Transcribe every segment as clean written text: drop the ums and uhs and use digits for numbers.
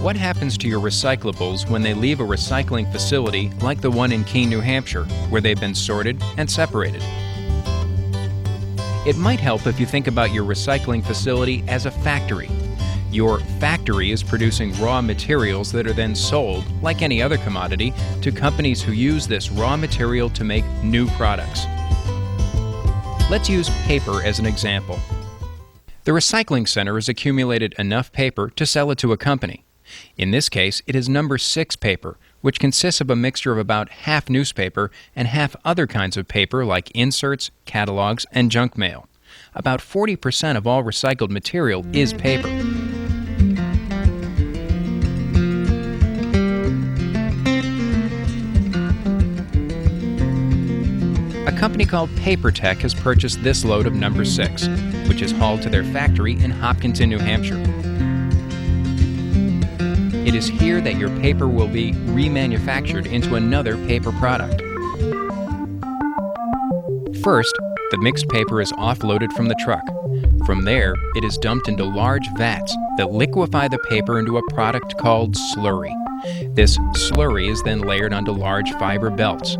What happens to your recyclables when they leave a recycling facility like the one in Keene, New Hampshire, where they've been sorted and separated? It might help if you think about your recycling facility as a factory. Your factory is producing raw materials that are then sold, like any other commodity, to companies who use this raw material to make new products. Let's use paper as an example. The recycling center has accumulated enough paper to sell it to a company. In this case, it is number 6 paper, which consists of a mixture of about half newspaper and half other kinds of paper like inserts, catalogs, and junk mail. About 40% of all recycled material is paper. A company called Papertech has purchased this load of number 6, which is hauled to their factory in Hopkinton, New Hampshire. It is here that your paper will be remanufactured into another paper product. First, the mixed paper is offloaded from the truck. From there, it is dumped into large vats that liquefy the paper into a product called slurry. This slurry is then layered onto large fiber belts.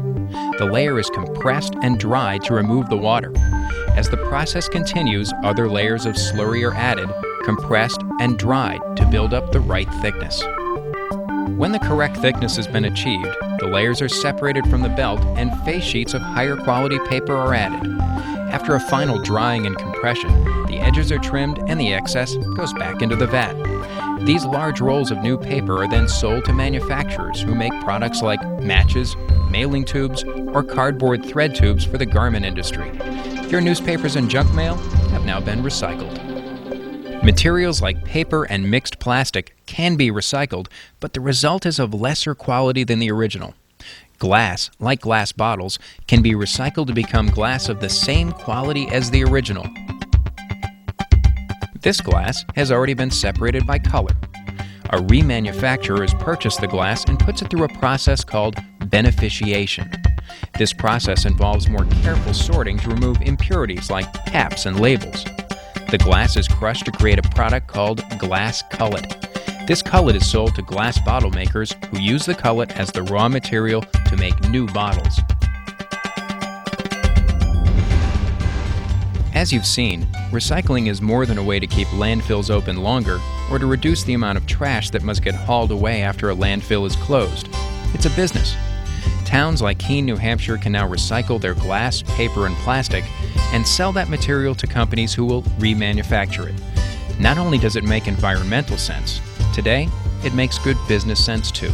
The layer is compressed and dried to remove the water. As the process continues, other layers of slurry are added, compressed, and dried to build up the right thickness. When the correct thickness has been achieved, the layers are separated from the belt and face sheets of higher quality paper are added. After a final drying and compression, the edges are trimmed and the excess goes back into the vat. These large rolls of new paper are then sold to manufacturers who make products like matches, mailing tubes, or cardboard thread tubes for the garment industry. Your newspapers and junk mail have now been recycled. Materials like paper and mixed plastic can be recycled, but the result is of lesser quality than the original. Glass, like glass bottles, can be recycled to become glass of the same quality as the original. This glass has already been separated by color. A remanufacturer has purchased the glass and puts it through a process called beneficiation. This process involves more careful sorting to remove impurities like caps and labels. The glass is crushed to create a product called glass cullet. This cullet is sold to glass bottle makers who use the cullet as the raw material to make new bottles. As you've seen, recycling is more than a way to keep landfills open longer or to reduce the amount of trash that must get hauled away after a landfill is closed. It's a business. Towns like Keene, New Hampshire can now recycle their glass, paper, and plastic and sell that material to companies who will remanufacture it. Not only does it make environmental sense, today it makes good business sense too.